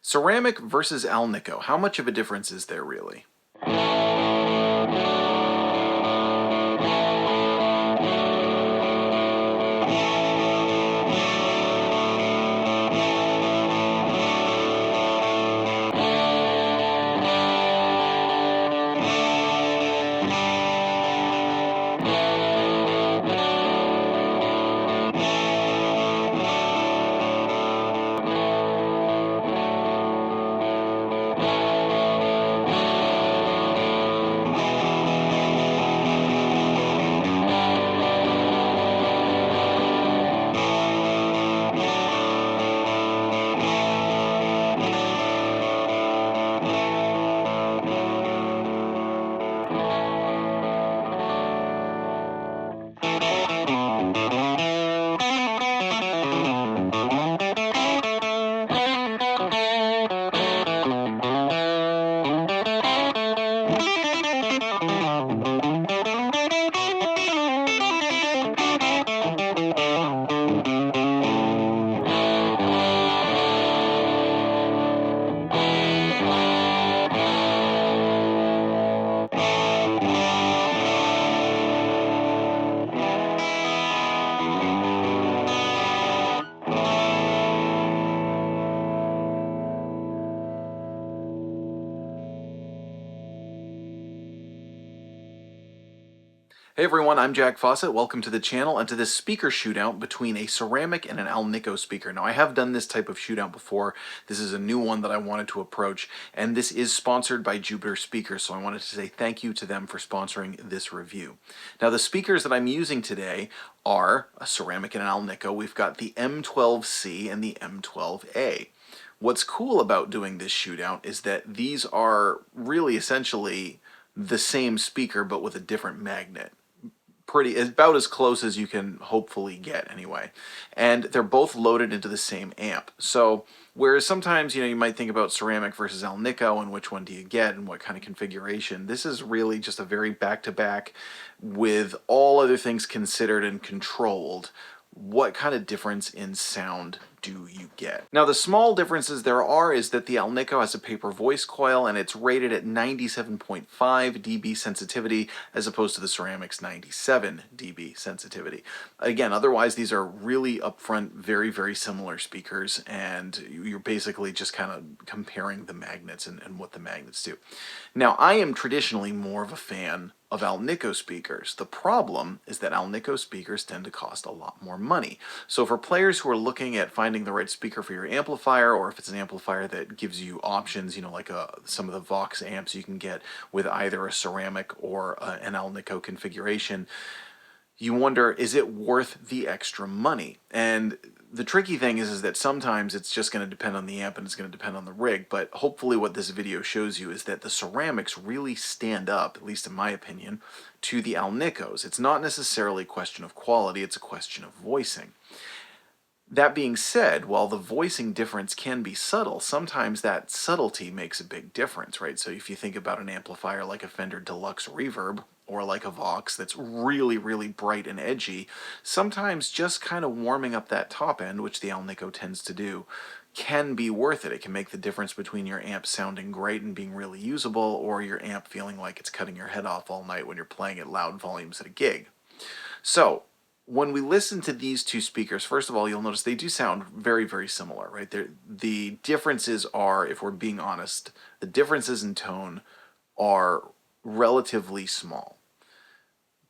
Ceramic versus Alnico. How much of a difference is there really? Hey everyone, I'm Jack Fossett. Welcome to the channel and to this speaker shootout between a ceramic and an Alnico speaker. Now I have done this type of shootout before. This is a new one that I wanted to approach, and this is sponsored by Jupiter Speakers, so I wanted to say thank you to them for sponsoring this review. Now the speakers that I'm using today are a ceramic and an Alnico. We've got the M12C and the M12A. What's cool about doing this shootout is that these are really essentially the same speaker but with a different magnet. About as close as you can hopefully get anyway. And they're both loaded into the same amp. So whereas sometimes, you might think about ceramic versus Alnico and which one do you get and what kind of configuration, this is really just a very back-to-back with all other things considered and controlled. What kind of difference in sound do you get? Now the small differences there are is that the Alnico has a paper voice coil and it's rated at 97.5 dB sensitivity as opposed to the ceramic's 97 dB sensitivity. Again, otherwise these are really upfront, very, very similar speakers, and you're basically just kind of comparing the magnets and what the magnets do. Now I am traditionally more of a fan of Alnico speakers. The problem is that Alnico speakers tend to cost a lot more money. So for players who are looking at finding the right speaker for your amplifier, or if it's an amplifier that gives you options, like some of the Vox amps you can get with either a ceramic or an Alnico configuration, you wonder, is it worth the extra money? And the tricky thing is that sometimes it's just going to depend on the amp and it's going to depend on the rig, but hopefully what this video shows you is that the ceramics really stand up, at least in my opinion, to the Alnicos. It's not necessarily a question of quality, it's a question of voicing. That being said, while the voicing difference can be subtle, sometimes that subtlety makes a big difference, right? So if you think about an amplifier like a Fender Deluxe Reverb, or like a Vox that's really, really bright and edgy, sometimes just kind of warming up that top end, which the Alnico tends to do, can be worth it. It can make the difference between your amp sounding great and being really usable, or your amp feeling like it's cutting your head off all night when you're playing at loud volumes at a gig. So when we listen to these two speakers, first of all, you'll notice they do sound very, very similar, right? The differences are, if we're being honest, the differences in tone are relatively small.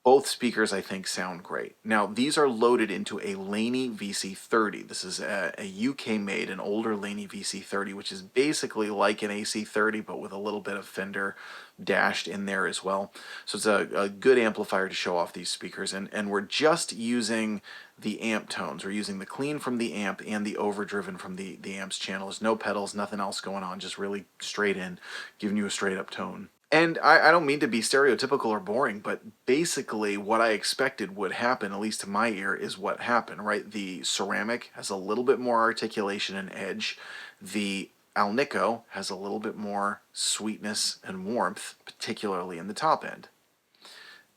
Both speakers, I think, sound great. Now, these are loaded into a Laney VC30. This is a UK-made, an older Laney VC30, which is basically like an AC30, but with a little bit of Fender dashed in there as well. So it's a good amplifier to show off these speakers, and we're just using the amp tones. We're using the clean from the amp and the overdriven from the amp's channel. There's no pedals, nothing else going on, just really straight in, giving you a straight up tone. And I don't mean to be stereotypical or boring, but basically what I expected would happen, at least to my ear, is what happened, right? The ceramic has a little bit more articulation and edge. The Alnico has a little bit more sweetness and warmth, particularly in the top end.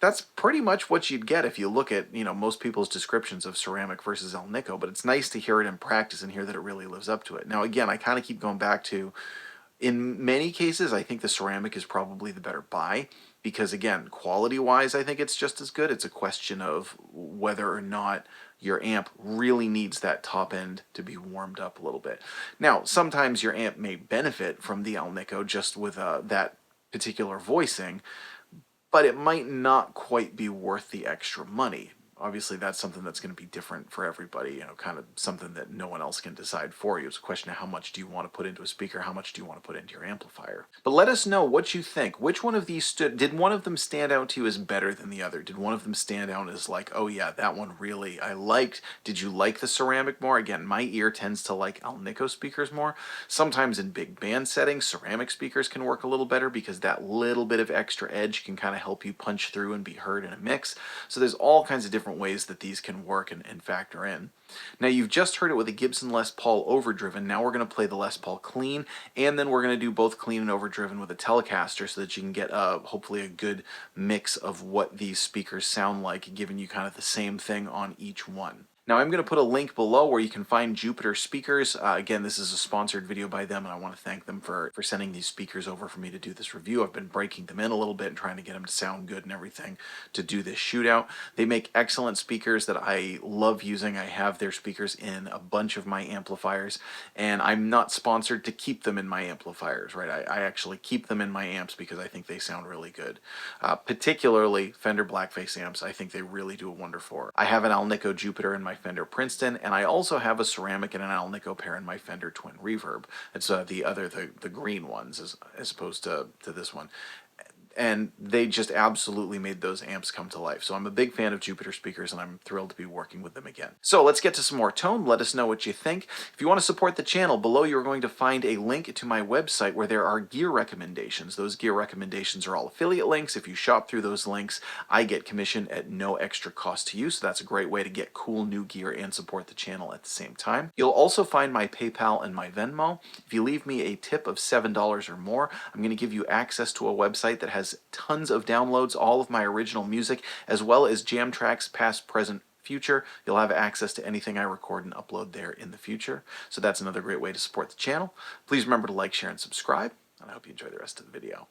that's pretty much what you'd get if you look at, most people's descriptions of ceramic versus Alnico, but it's nice to hear it in practice and hear that it really lives up to it. Now, again, I kind of keep going back to, in many cases, I think the ceramic is probably the better buy because, again, quality-wise, I think it's just as good. It's a question of whether or not your amp really needs that top end to be warmed up a little bit. Now, sometimes your amp may benefit from the Alnico just with that particular voicing, but it might not quite be worth the extra money. Obviously, that's something that's going to be different for everybody, kind of something that no one else can decide for you. It's a question of how much do you want to put into a speaker, how much do you want to put into your amplifier. But let us know what you think. Which one of these did one of them stand out to you as better than the other? Did one of them stand out as like, oh yeah, that one really I liked? Did you like the ceramic more? Again, my ear tends to like Alnico speakers more. Sometimes in big band settings, ceramic speakers can work a little better because that little bit of extra edge can kind of help you punch through and be heard in a mix. So there's all kinds of different ways that these can work and factor in. Now you've just heard it with a Gibson Les Paul overdriven. Now we're going to play the Les Paul clean, and then we're going to do both clean and overdriven with a Telecaster so that you can get hopefully a good mix of what these speakers sound like, giving you kind of the same thing on each one. Now I'm going to put a link below where you can find Jupiter speakers. Again, this is a sponsored video by them, and I want to thank them for sending these speakers over for me to do this review. I've been breaking them in a little bit and trying to get them to sound good and everything to do this shootout. They make excellent speakers that I love using. I have their speakers in a bunch of my amplifiers, and I'm not sponsored to keep them in my amplifiers, right? I actually keep them in my amps because I think they sound really good. Particularly Fender Blackface amps, I think they really do a wonder for. I have an Alnico Jupiter in my Fender Princeton, and I also have a ceramic and an Alnico pair in my Fender Twin Reverb. It's the green ones as opposed to this one. And they just absolutely made those amps come to life. So I'm a big fan of Jupiter speakers, and I'm thrilled to be working with them again. So let's get to some more tone. Let us know what you think. If you want to support the channel, below you're going to find a link to my website where there are gear recommendations. Those gear recommendations are all affiliate links. If you shop through those links, I get commission at no extra cost to you. So that's a great way to get cool new gear and support the channel at the same time. You'll also find my PayPal and my Venmo. If you leave me a tip of $7 or more, I'm going to give you access to a website that has tons of downloads, all of my original music, as well as jam tracks, past, present, future. You'll have access to anything I record and upload there in the future. So that's another great way to support the channel. Please remember to like, share, and subscribe, and I hope you enjoy the rest of the video.